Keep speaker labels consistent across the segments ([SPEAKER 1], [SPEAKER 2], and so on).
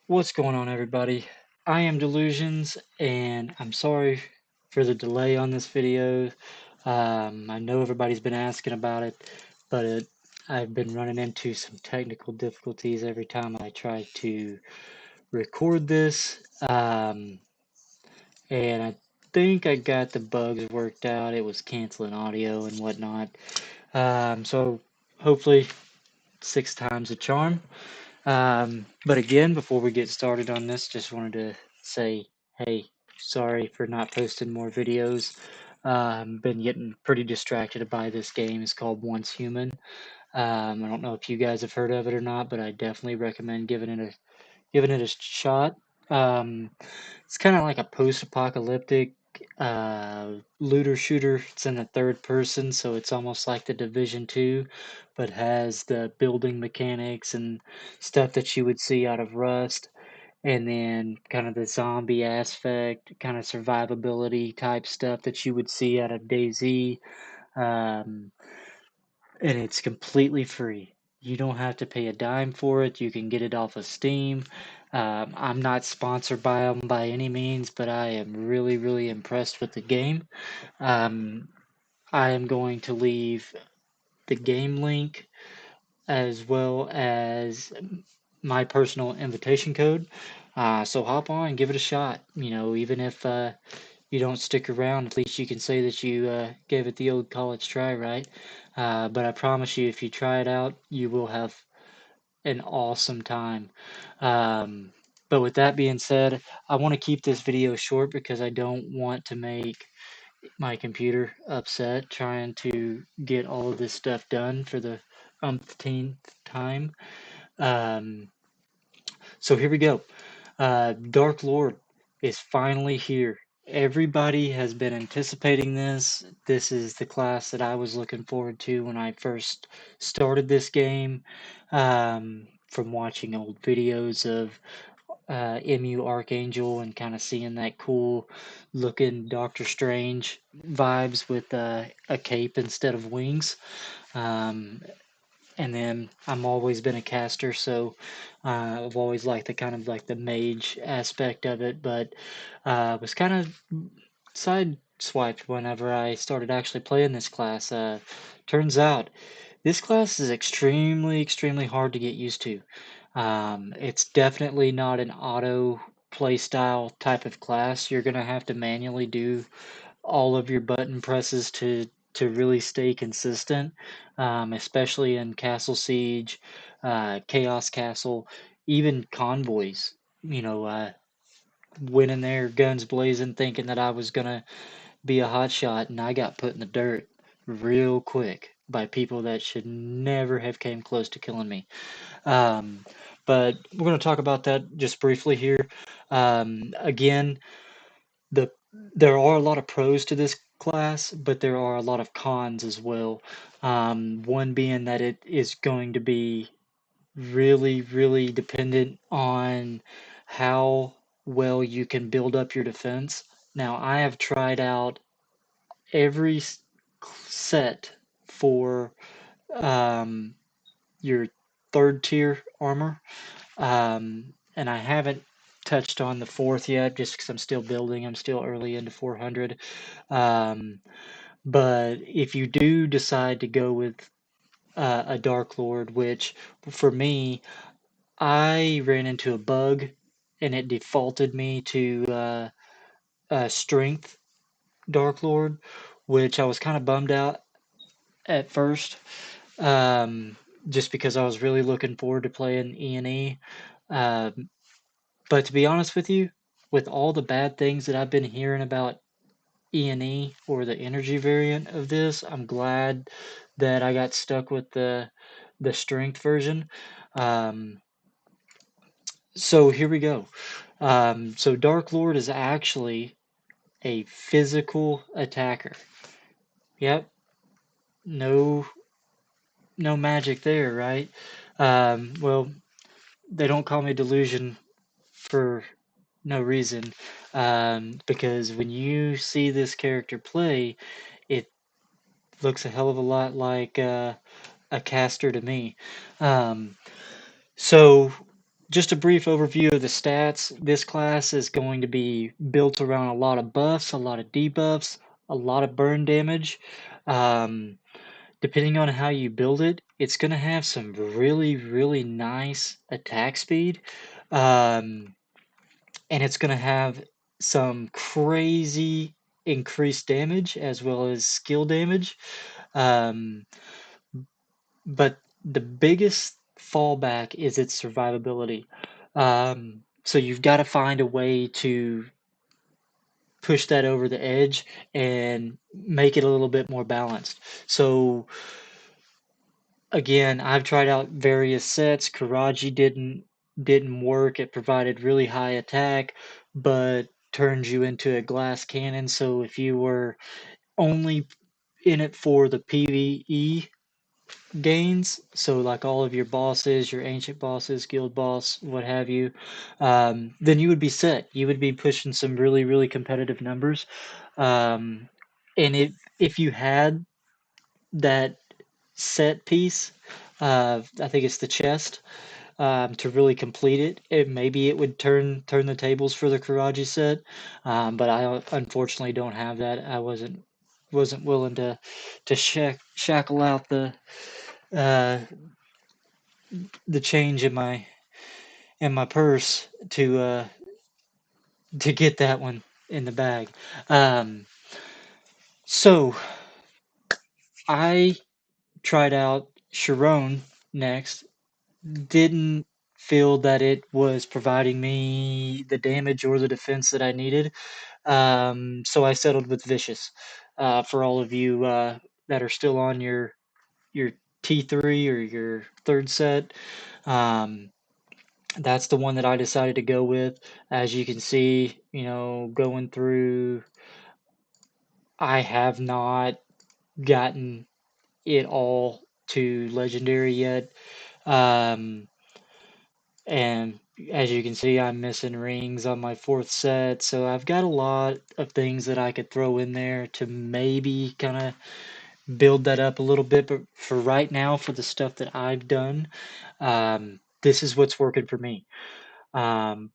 [SPEAKER 1] What's going on, everybody? I am Delusions, and I'm sorry for the delay on this video. I know everybody's been asking about it, but I've been running into some technical difficulties every time I try to record this. And I think I got the bugs worked out. It was canceling audio and whatnot. So hopefully, six times a charm. But again, before we get started on this, just wanted to say, hey, sorry for not posting more videos. Been getting pretty distracted by this game. It's called Once Human. I don't know if you guys have heard of it or not, but I definitely recommend giving it a shot. Um, it's kind of like a post-apocalyptic looter shooter. It's in the third person, so it's almost like the Division 2, but has the building mechanics and stuff that you would see out of Rust, and then kind of the zombie aspect, kind of survivability type stuff that you would see out of DayZ. Um, and it's completely free. You don't have to pay a dime for it. You can get it off of Steam. I'm not sponsored by them by any means, but I am really, really impressed with the game. Um, I am going to leave the game link as well as my personal invitation code. So hop on and give it a shot. Even if you don't stick around, at least you can say that you gave it the old college try, right? But I promise you, if you try it out, you will have an awesome time. Um, but with that being said, I want to keep this video short because I don't want to make my computer upset trying to get all of this stuff done for the umpteenth time. Um, so here we go. Dark Lord is finally here. Everybody has been anticipating this. This is the class that I was looking forward to when I first started this game. From watching old videos of MU Archangel and kind of seeing that cool looking Doctor Strange vibes with a cape instead of wings. Um, and then I'm always been a caster, so I've always liked the kind of like the mage aspect of it, but was kind of sideswiped whenever I started actually playing this class. Turns out this class is extremely, extremely hard to get used to. It's definitely not an auto play style type of class. You're gonna have to manually do all of your button presses to really stay consistent, especially in Castle Siege, Chaos Castle, even convoys. Went in there guns blazing, thinking that I was gonna be a hot shot, and I got put in the dirt real quick by people that should never have came close to killing me. Um, but we're going to talk about that just briefly here. Again, the there are a lot of pros to this class, but there are a lot of cons as well. One being that it is going to be really, really dependent on how well you can build up your defense. Now, I have tried out every set for um, your third tier armor. And I haven't touched on the fourth yet, just because I'm still building. I'm still early into 400. Um, but if you do decide to go with a Dark Lord, which for me, I ran into a bug and it defaulted me to Strength Dark Lord, which I was kind of bummed out at first, um, just because I was really looking forward to playing E&E. Um, But to be honest with you, with all the bad things that I've been hearing about E&E or the energy variant of this, I'm glad that I got stuck with the strength version. Um, so here we go. So Dark Lord is actually a physical attacker. Yep, no no magic there, right? Well, they don't call me Delusion for no reason, because when you see this character play, it looks a hell of a lot like a caster to me. Um, so just a brief overview of the stats. This class is going to be built around a lot of buffs, a lot of debuffs, a lot of burn damage. Um, Depending on how you build it, it's going to have some really, really nice attack speed. Um, and it's going to have some crazy increased damage as well as skill damage. Um, but the biggest fallback is its survivability. So you've got to find a way to push that over the edge and make it a little bit more balanced. So again, I've tried out various sets. Karaji didn't work. It provided really high attack, but turns you into a glass cannon. So if you were only in it for the PvE gains, so like all of your bosses, your ancient bosses, guild boss, what have you, then you would be set. You would be pushing some really, really competitive numbers. Um, and if you had that set piece, I think it's the chest, to really complete it. Maybe it would turn the tables for the Karaji set, but I unfortunately don't have that. I wasn't willing to shackle out uh, the change in my purse to get that one in the bag. Um, so I tried out Sharon next. Didn't feel that it was providing me the damage or the defense that I needed. So I settled with Vicious. For all of you that are still on your T3 or your third set, um, that's the one that I decided to go with. As you can see, going through, I have not gotten it all to legendary yet. Um, and as you can see, I'm missing rings on my fourth set, so I've got a lot of things that I could throw in there to maybe kind of build that up a little bit. But for right now, for the stuff that I've done, this is what's working for me. Um,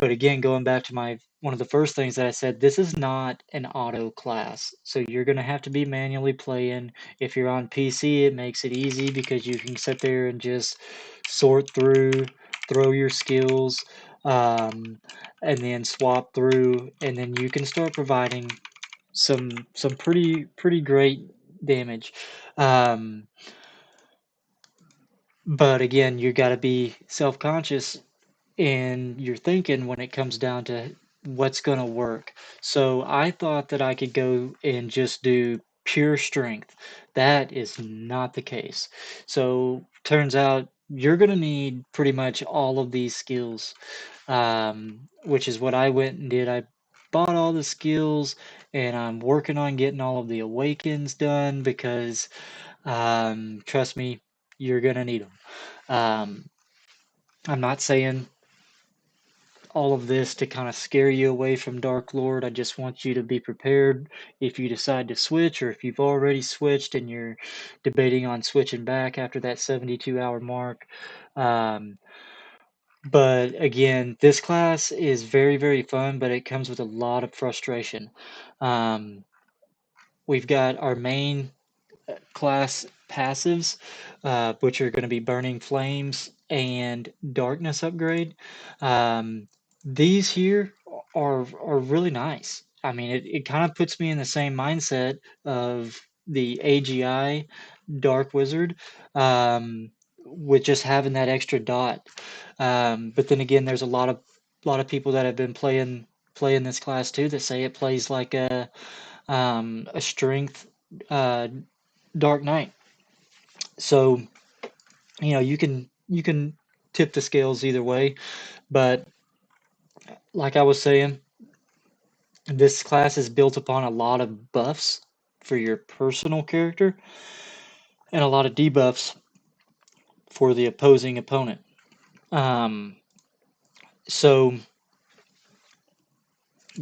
[SPEAKER 1] But again, going back to my one of the first things that I said, this is not an auto class. So you're going to have to be manually playing. If you're on PC, it makes it easy because you can sit there and just sort through, throw your skills, um, and then swap through, and then you can start providing some pretty great damage. Um, but again, you got to be self-conscious in your thinking when it comes down to what's going to work. So I thought that I could go and just do pure strength. That is not the case. So turns out you're going to need pretty much all of these skills, which is what I went and did. I bought all the skills and I'm working on getting all of the awakens done because trust me, you're going to need them. Um, I'm not saying all of this to kind of scare you away from Dark Lord. I just want you to be prepared if you decide to switch, or if you've already switched and you're debating on switching back after that 72-hour mark. Um, but again, this class is very, very fun, but it comes with a lot of frustration. Um, we've got our main class passives, which are going to be Burning Flames and Darkness upgrade. Um, these here are really nice. I mean, it kind of puts me in the same mindset of the AGI Dark Wizard, with just having that extra dot. But then again, there's a lot of people that have been playing this class too that say it plays like a strength uh, Dark Knight. So, you can tip the scales either way, but like I was saying, this class is built upon a lot of buffs for your personal character and a lot of debuffs for the opposing opponent. Um, so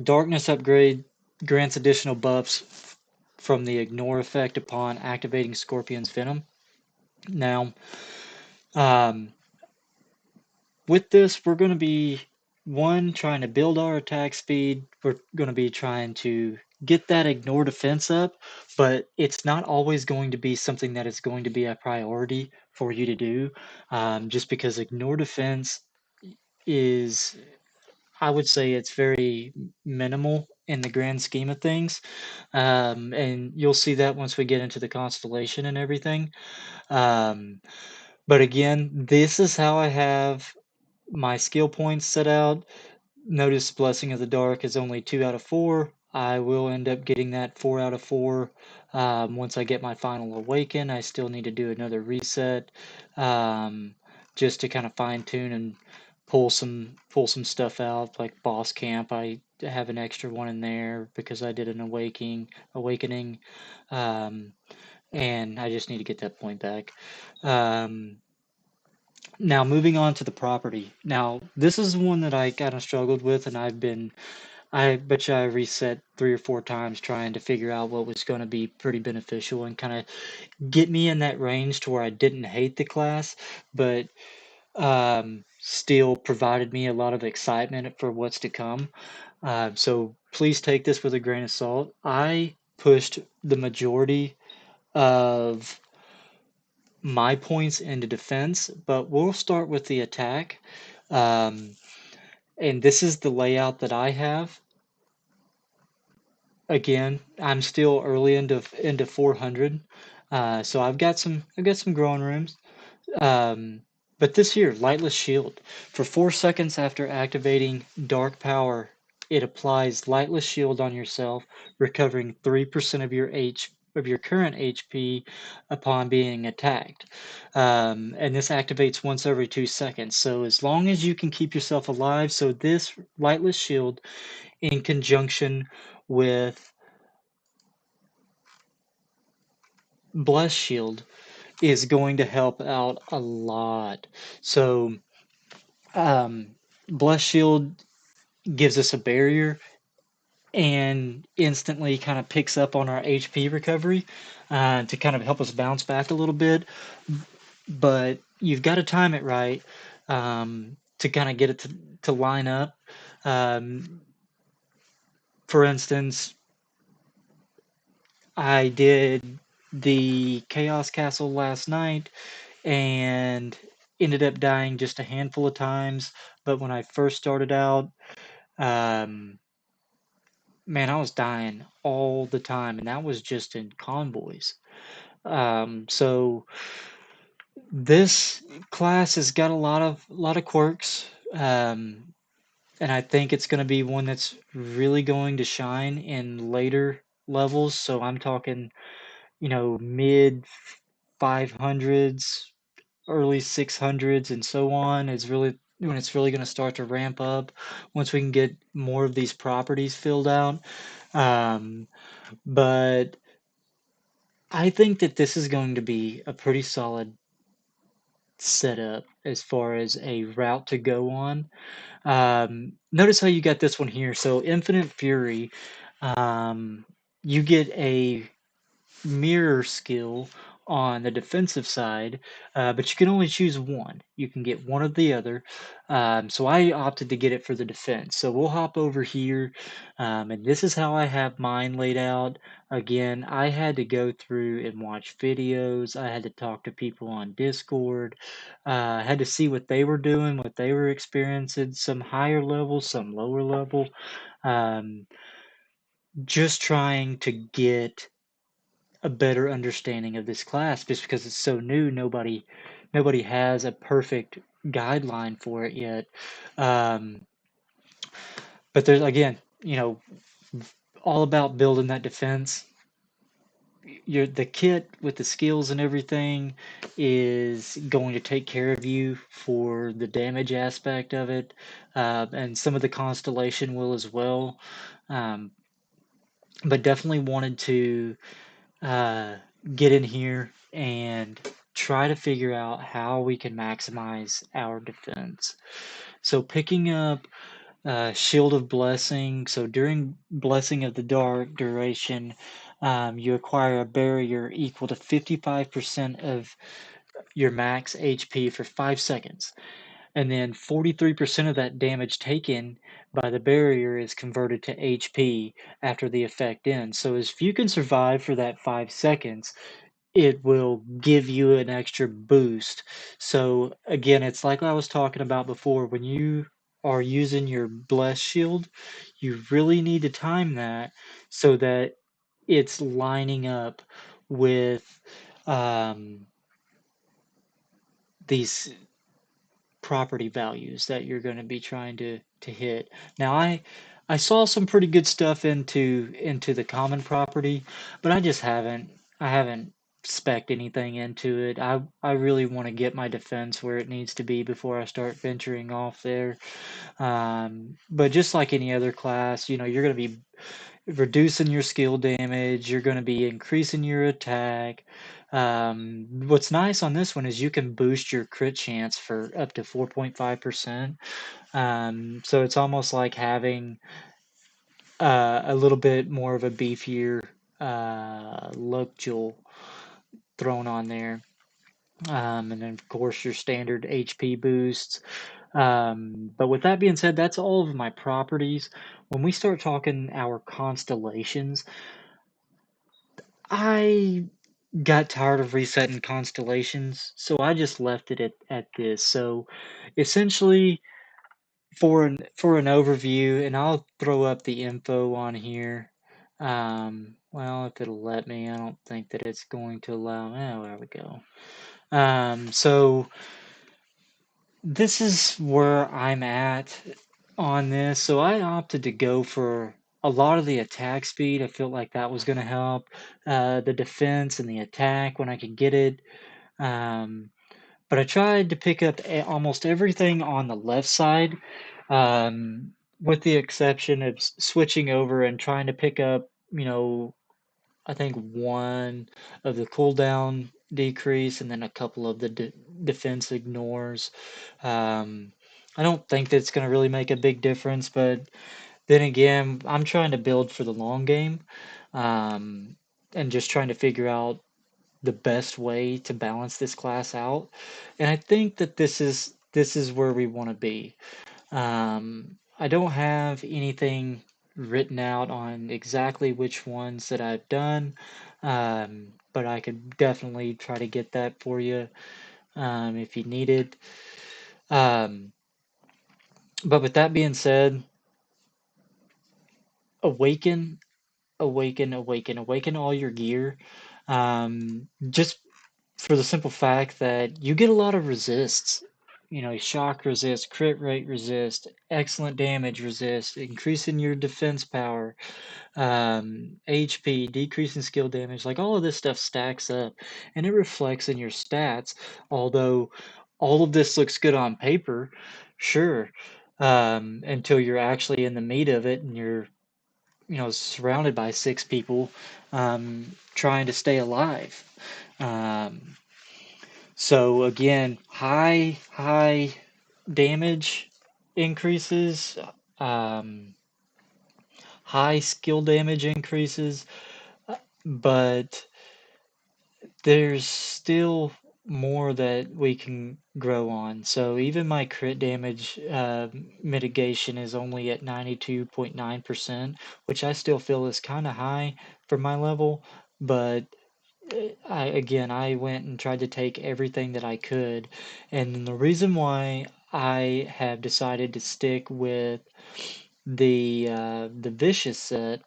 [SPEAKER 1] Darkness upgrade grants additional buffs from the ignore effect upon activating Scorpion's Venom. Now, um, with this, we're going to be one trying to build our attack speed. We're going to be trying to get that ignore defense up, but it's not always going to be something that is going to be a priority for you to do, just because ignore defense is, I would say, it's very minimal in the grand scheme of things. And you'll see that once we get into the constellation and everything. Um, but again, this is how I have my skill points set out. Notice Blessing of the Dark is only 2 out of 4. I will end up getting that 4 out of 4 once I get my final Awaken. I still need to do another reset just to kind of fine tune and pull some stuff out, like Boss Camp. I have an extra one in there because I did an awakening, um, and I just need to get that point back. Um, Now, moving on to the property. Now, this is one that I kind of struggled with, and I bet you I reset 3 or 4 times trying to figure out what was going to be pretty beneficial and kind of get me in that range to where I didn't hate the class, but still provided me a lot of excitement for what's to come. So please take this with a grain of salt. I pushed the majority of my points into defense, but we'll start with the attack. Um, and this is the layout that I have. Again, I'm still early into 400, so I've got some growing rooms. Um, but this here, Lightless Shield, for 4 seconds after activating Dark Power, it applies Lightless Shield on yourself, recovering 3% of your current HP upon being attacked. And this activates once every 2 seconds. So as long as you can keep yourself alive, so this Lightless Shield, in conjunction with Bless Shield, is going to help out a lot. So um, Bless Shield gives us a barrier and instantly kind of picks up on our HP recovery to kind of help us bounce back a little bit. But you've got to time it right to kind of get it to line up. Um, for instance, I did the Chaos Castle last night and ended up dying just a handful of times. But when I first started out, um, man, I was dying all the time, and that was just in convoys. So this class has got a lot of quirks, and I think it's going to be one that's really going to shine in later levels. So I'm talking, mid 500s, early 600s, and so on. Is really when it's really going to start to ramp up once we can get more of these properties filled out. Um, But I think that this is going to be a pretty solid setup as far as a route to go on. Notice how you got this one here. So Infinite Fury, um, you get a mirror skill on the defensive side, but you can only choose one. You can get one or the other. So I opted to get it for the defense. So we'll hop over here, and this is how I have mine laid out. Again, I had to go through and watch videos. I had to talk to people on Discord. I had to see what they were doing, what they were experiencing, some higher level, some lower level. Um, just trying to get a better understanding of this class just because it's so new. Nobody has a perfect guideline for it yet. Um, but there's again, all about building that defense. The kit with the skills and everything is going to take care of you for the damage aspect of it, and some of the constellation will as well. Um, but definitely wanted to uh, get in here and try to figure out how we can maximize our defense. So picking up Shield of Blessing. So during Blessing of the Dark duration, you acquire a barrier equal to 55% of your max HP for 5 seconds. and then 43% of that damage taken by the barrier is converted to HP after the effect ends. So if you can survive for that 5 seconds, it will give you an extra boost. So again, it's like I was talking about before, when you are using your bless shield, you really need to time that so that it's lining up with um, these property values that you're going to be trying to hit. Now I saw some pretty good stuff into the common property, but I haven't spec'd anything into it. I really want to get my defense where it needs to be before I start venturing off there. But just like any other class, you're going to be reducing your skill damage, you're going to be increasing your attack. What's nice on this one is you can boost your crit chance for up to 4.5%. So it's almost like having a little bit more of a beefier look jewel thrown on there. And then, of course, your standard HP boosts. But with that being said, that's all of my properties. When we start talking our constellations, I got tired of resetting constellations, so I just left it at this. So essentially, for an overview, and I'll throw up the info on here. Well, if it'll let me, I don't think that it's going to allow. Oh, there we go. So this is where I'm at on this. So I opted to go for a lot of the attack speed. I felt like that was going to help the defense and the attack when I could get it. Um, but I tried to pick up almost everything on the left side, with the exception of switching over and trying to pick up, I think one of the cooldown decrease and then a couple of the defense ignores. Um, I don't think that's going to really make a big difference, but then again, I'm trying to build for the long game, um, and just trying to figure out the best way to balance this class out. And I think that this is where we want to be. I don't have anything written out on exactly which ones that I've done, but I could definitely try to get that for you if you need it. Um, but with that being said, awaken, awaken all your gear. Just for the simple fact that you get a lot of resists. Shock resist, crit rate resist, excellent damage resist, increasing your defense power, HP, decreasing skill damage. Like all of this stuff stacks up and it reflects in your stats. Although all of this looks good on paper, sure, until you're actually in the meat of it and you're surrounded by six people trying to stay alive. Um, so again, high damage increases, um, high skill damage increases, but there's still more that we can grow on. So even my crit damage mitigation is only at 92.9%, which I still feel is kind of high for my level. But I went and tried to take everything that I could, and the reason why I have decided to stick with the vicious set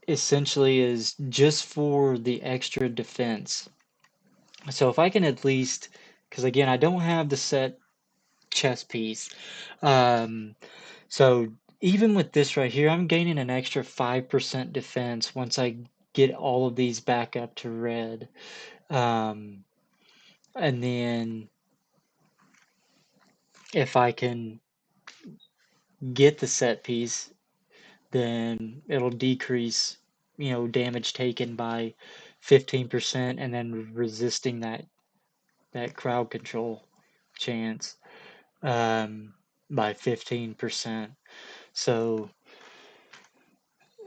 [SPEAKER 1] essentially is just for the extra defense. So if I can at least, because again, I don't have the set chest piece. Um, so even with this right here, I'm gaining an extra 5% defense once I get all of these back up to red. Um, and then if I can get the set piece, then it'll decrease, damage taken by 15% and then resisting that crowd control chance by 15%. So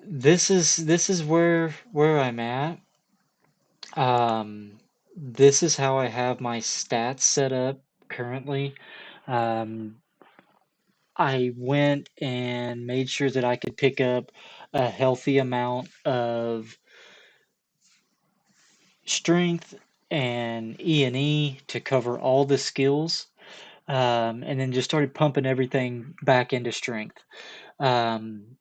[SPEAKER 1] this is where I'm at. This is how I have my stats set up currently. Um, I went and made sure that I could pick up a healthy amount of strength and E to cover all the skills, and then just started pumping everything back into strength. Um,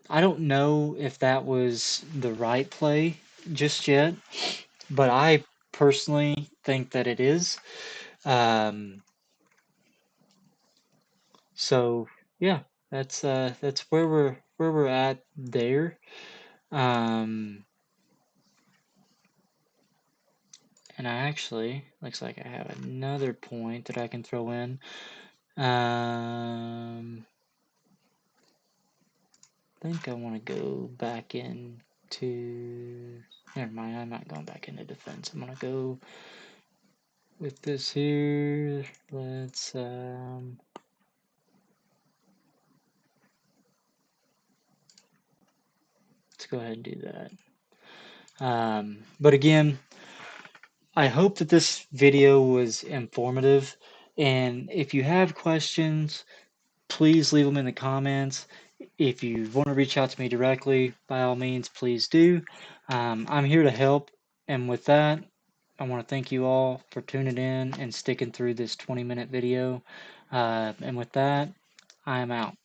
[SPEAKER 1] I don't know if that was the right play just yet, but I personally think that it is. Um, so yeah, that's where we're at there. Um, and I actually looks like I have another point that I can throw in. I think I want to go back into. Never mind, I'm not going back into defense. I'm gonna go with this here. Let's go ahead and do that. But again, I hope that this video was informative. And if you have questions, please leave them in the comments. If you want to reach out to me directly, by all means, please do. I'm here to help. And with that, I want to thank you all for tuning in and sticking through this 20-minute video. And with that, I am out.